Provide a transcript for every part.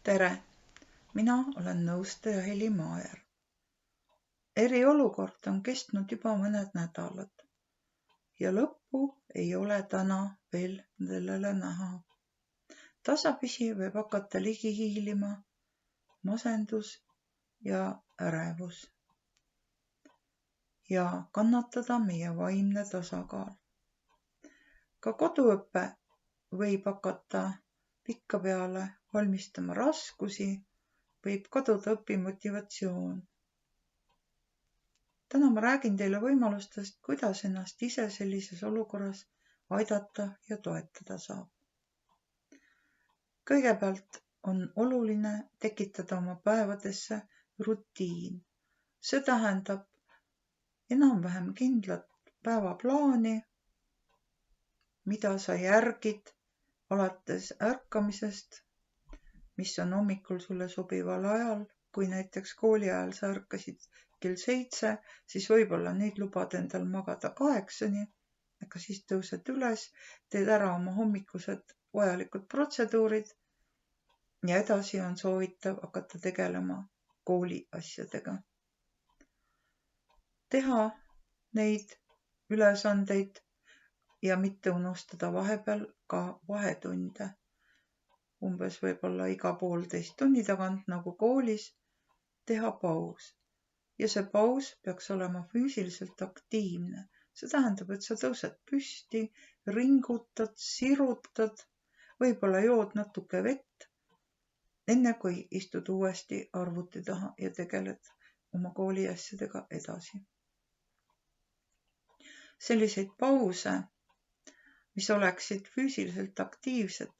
Tere, mina olen nõustaja Heli Maaer. Eriolukord on kestnud juba mõned nädalad ja lõppu ei ole täna veel sellele näha. Tasapisi võib hakata ligi hiilima masendus ja ärevus ja kannatada meie vaimne tasakaal. Ka koduõpe võib hakata pikkapeale valmistama raskusi, võib kaduda õpimotivatsioon. Täna ma räägin teile võimalustest, kuidas ennast ise sellises olukorras aidata ja toetada saab. Kõigepealt on oluline tekitada oma päevadesse rutiin. See tähendab enam-vähem kindlat päevaplaani, mida sa järgid alates ärkamisest, mis on hommikul sulle sobival ajal. Kui näiteks kooli ajal sa ärkasid kell 7, siis võib-olla nüüd lubad endal magada 8, aga siis tõused üles, teed ära oma hommikused vajalikud protseduurid ja edasi on soovitav hakata tegelema kooli asjadega. Teha neid ülesandeid ja mitte unustada vahepeal ka vahetunde. Umbes võib-olla iga 1,5 tunni tagant nagu koolis teha paus. Ja see paus peaks olema füüsiliselt aktiivne. See tähendab, et sa tõused püsti, ringutad, sirutad, võib-olla jood natuke vett, enne kui istud uuesti arvuti taha ja tegeled oma kooli asjadega edasi. Selliseid pause, mis oleksid füüsiliselt aktiivsed,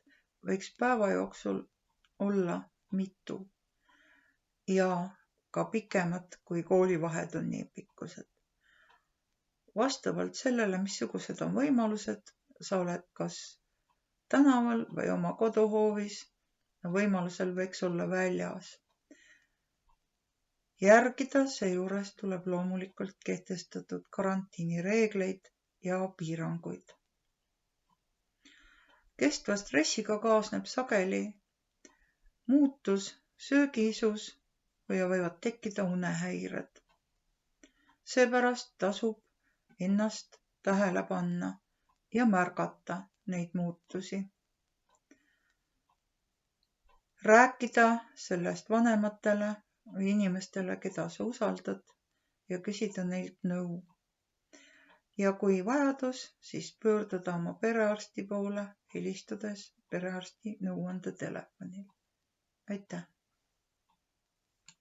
võiks päeva jooksul olla mitu ja ka pikemad kui kooli vahetunni pikkused. Vastavalt sellele, missugused on võimalused, sa oled kas tänaval või oma koduhoovis, võimalusel võiks olla väljas. Järgida seejuures tuleb loomulikult kehtestatud karantiinireegleid ja piiranguid. Kestva stressiga kaasneb sageli muutus söögiisus või võivad tekkida unehäired. Seepärast tasub ennast tähele panna ja märgata neid muutusi. Rääkida sellest vanematele või inimestele, keda sa usaldad ja küsida neilt nõu. Ja kui vajadus, siis pöörduda oma perearsti poole helistades perearsti nõuandetelefonil. Aitäh!